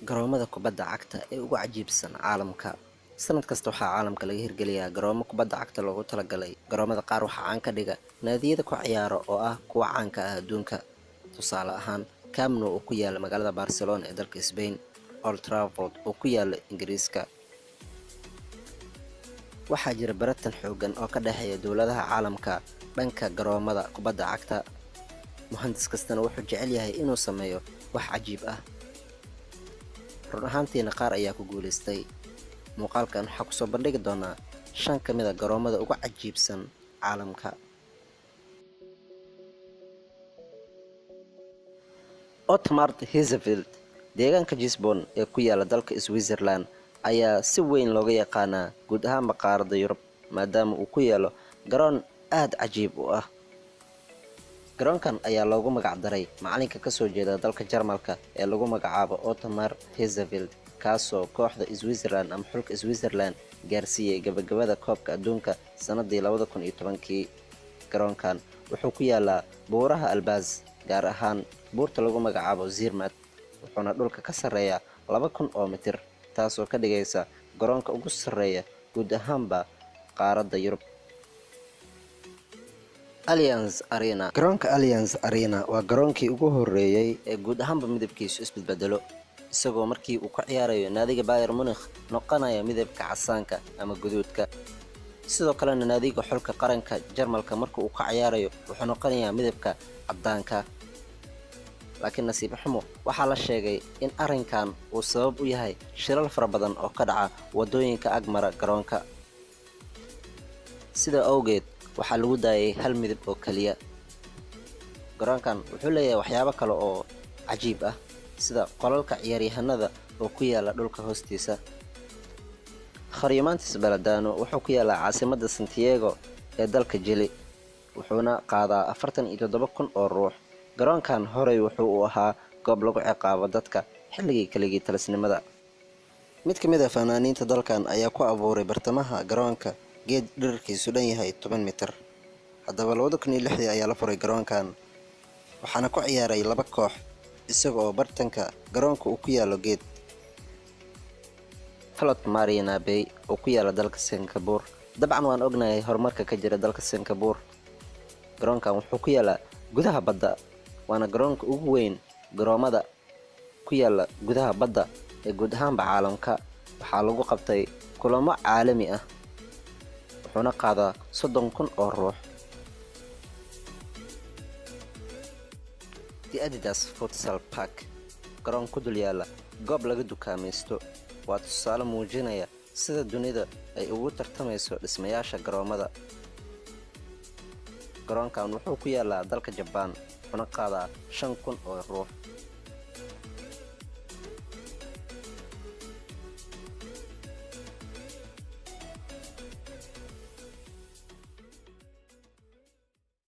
garoomada kubadda cagta ee ugu cajiibsan caalamka. Sanad kasta waxaa caalamka laga hirgeliyaa garoomo kubadda cagta loogu talagalay. Garoomada qaar waxaa caan ka dhiga naadiyada ku ciyaara oo ah kuwa caanka ah adduunka. Tusaale ahaan, Camp Nou oo ku yaala magaalada Barcelona ee dalka Spain, Old Trafford oo ku yaala Ingiriiska. Waxaa jira baratan xooggan oo ka dhexeeya dowladaha caalamka dhanka garoomada kubadda cagta. Muhandis kastana wuxuu jecel yahay inuu sameeyo wax cajiib ah. Run ahaantiina qaar ayaa ku guuleystay. Muuqaalkan waxaa kusoo bandhigi doonaa 5 ka mid ah garoomada ugu cajiibsan caalamka. Otmar Hitzfeld, deegaanka Gisborne ee ku yaala dalka Switzerland, ayaa si weyn looga yaqaanaa guud ahaan qaaradda Yurub maadaama uu ku yaalo garoon aad cajiib u ah. Garoonkan ayaa loogu magac daray macalinka ka soo jeeda dalka Jarmalka ee lagu magacaabo Otmar Hitzfeld, kaasoo kooxda Switzerland ama xulka Switzerland gaarsiiyay gabagabada koobka adduunka sanadii 2010. Garoonkan wuxuu ku yaalaa buuraha Alpes, gaar ahaan buurta lagu magacaabo Zermatt, wuxuuna dhulka ka sarreeyaa 2000 oo mitir, taasoo ka dhigaysa garoonka ugu sarreeya guud ahaanba qaaradda Yurub. Allianz Arena. Garoonka Allianz Arena waa garoonkii ugu horeeyay ee guud ahaanba midabkiisu isbedbedelo, isagoo markii uu ku ciyaarayo naadiga Bayern Munich noqonaya midabka casaanka ama guduudka. Sidoo kalena naadiga xulka qaranka Jarmalka marka uu ka ciyaarayo wuxuu noqonayaa midabka cadaanka. Laakiin nasiib xumo waxaa la sheegay in arrinkan uu sabab u yahay shilal fara badan oo ka dhaca wadooyinka agmara garoonka. Sida awgeed waxaa lagu daayay hal midab oo kaliya. Garoonkan wuxuu leeyahay waxyaabo kale oo cajiib ah, sida qolalka ciyaaryahanada oo ku yaala dhulka hoostiisa. Khariimaantiis Baladano wuxuu ku yaalaa caasimadda Santiago ee dalka Chile, wuxuuna qaadaa 47,000 oo ruux. Garoonkan horey wuxuu u ahaa goob lagu ciqaabo dadka xilligii kaligii talisnimada. Mid ka mid ah fanaaniinta dalkan ayaa ku abuuray bartamaha garoonka geed dhererkiisu dhan yahay 10 mitir. Haddaba 2006 ayaa la furay garoonkan, waxaana ku ciyaaray 2 koox, isaga oo bartanka garoonka uu ku yaalo geed. Flotte Marina Bay oo ku yaala dalka Singapore. Dabcan waan ognahay horumarka ka jira dalka Singapore. Garoonkan wuxuu ku yaalaa gudaha badda, waana garoonka ugu weyn garoomada ku yaala gudaha badda ee guud ahaanba caalamka. Waxaa lagu qabtay kulamo caalami ah, wuxuuna qaadaa 30,000 oo ruux. The Adidas Futsal Park, garoon ku dul yaala goob laga dukaamaysto, waa tusaale muujinaya sida dunida ay ugu tartamayso dhismayaasha garoomada. Garoonkan wuxuu ku yaalaa dalka Japan, wuxuuna qaadaa 5,000 oo ruux.